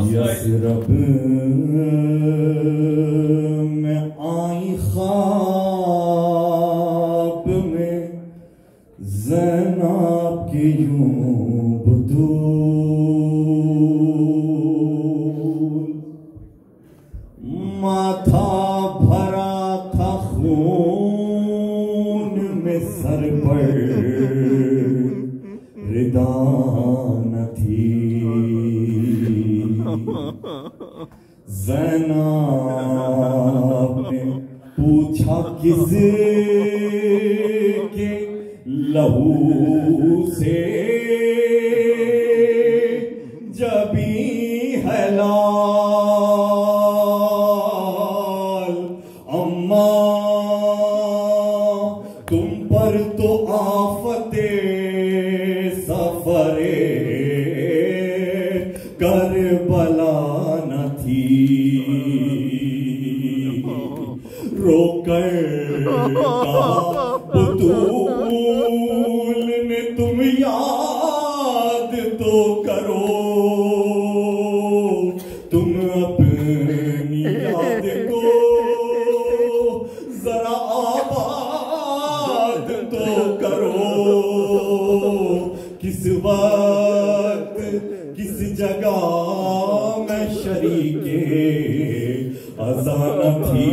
Yathrib में आई ख्वाब में ज़ैनब की यूं बतूल, माथा भरा था खून में, सर पर रिदा न थी। ज़ैनब ने पूछा किसके लहू से जबी है लाल, अम्मा तुम पर तो आफते सफरे करबला न थी। रोकर बतूल ने तुम याद तो करो, तुम अपनी याद को जरा आबाद तो करो। किस वक्त किस जगह में शरीके अज़ान थी,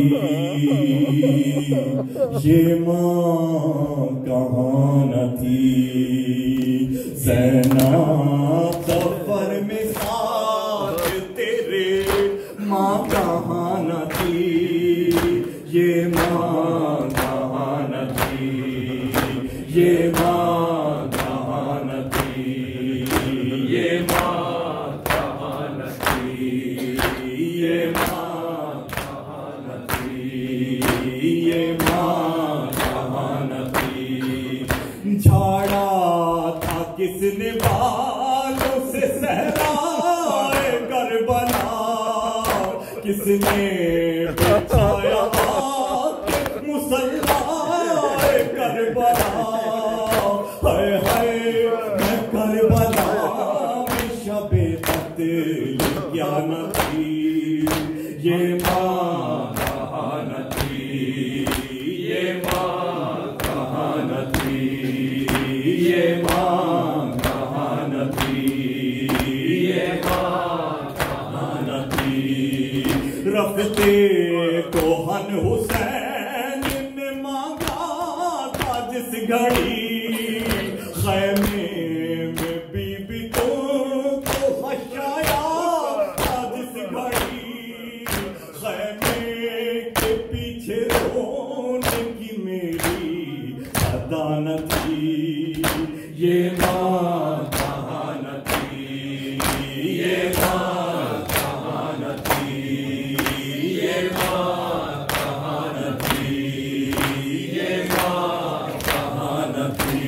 ये माँ कहाँ न थी। ज़ैनब सफर में साथ तेरे माँ कहाँ न थी, ये माँ कहाँ न थी, ये माँ कहाँ न थी, ये माँ कहाँ न थी, ये माँ कहाँ न थी, ये माँ कहाँ न थी। झाड़ा था किसने बालों से सहराए करबला, किसने बिछाया मुसल्लाए करबला। हाय हाय मैं करबला में शबे कत्ल क्या न थी, ये माँ कहाँ न थी, ये माँ कहाँ न थी, ये माँ कहाँ न थी, ये माँ कहाँ न थी। रफ्ते तो हन हुसैन ने मांगा था जिस घड़ी, खैमे में बीबी को खशाया था जिस घड़ी। खैमे के पीछे रोने की मेरी अदा न थी, ये माँ कहाँ न थी, ये माँ कहाँ न थी, ये माँ कहाँ न थी, ये माँ कहाँ न थी।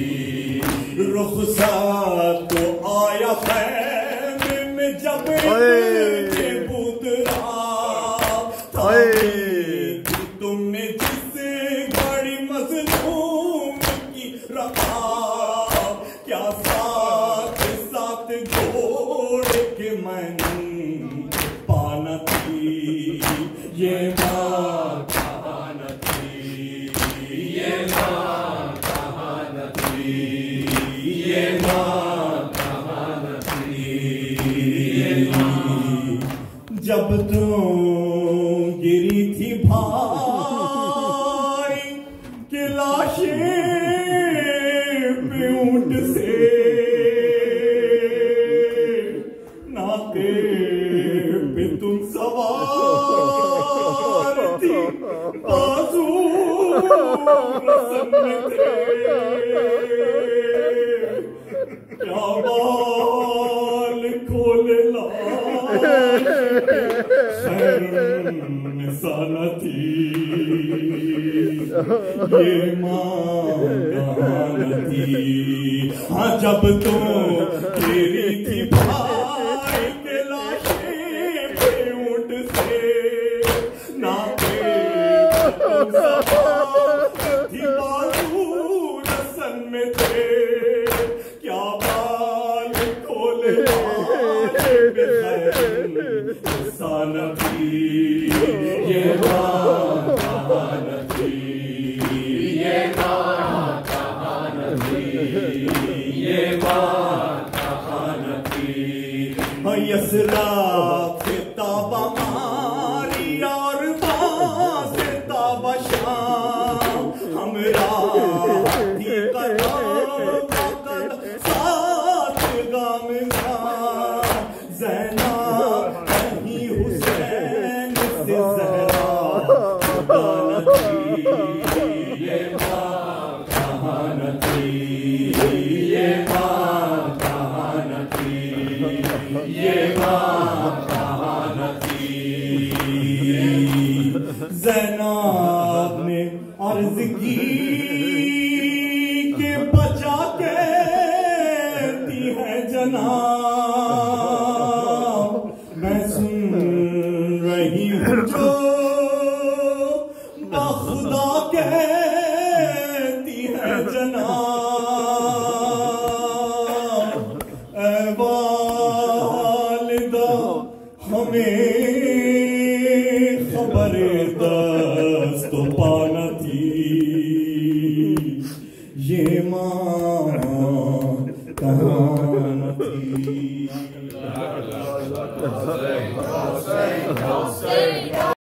रुखसात तो आया खैमे में जब बुदरा था, तुमने जिस घड़ी मज़लूम की रखा, क्या साथ साथ जोड़ के मैंने पाना थी, ये माँ कहाँ न थी, ये माँ कहाँ न थी, ये माँ कहाँ न थी, ये माँ। जब तुम गिरी थी भाई के लाशें पे ऊंट से, नाके पे तुम सवार थी, बाजू रस्म में थे। क्या बाल खोले लाश साना थी, ये माँ कहाँ न थी। हाँ जब तुम तेरी थी भाई के लाशें पे ऊंट से, नाके तुम सवार थी, बाजू रस्म में थे। क्या बाल खोले सानती ये माँ कहानती ये माँ कहानती ये माँ कहानती यसरा फिताबा मारी और फिताबा शाम हमरा ही कदम साथ गाम ज़ैना कहीं हुसैन से ज़हरा ये माँ कहानती ये माँ कहानती ये माँ कहानती ज़ैनब ने अर्ज़ की कि बचा के दी है जनाब मैं सुन रही हूँ जो बखुदा कहती है जनाब ऐ वालिदा हमें खबर दस्त पाना थी ये माँ कहाँ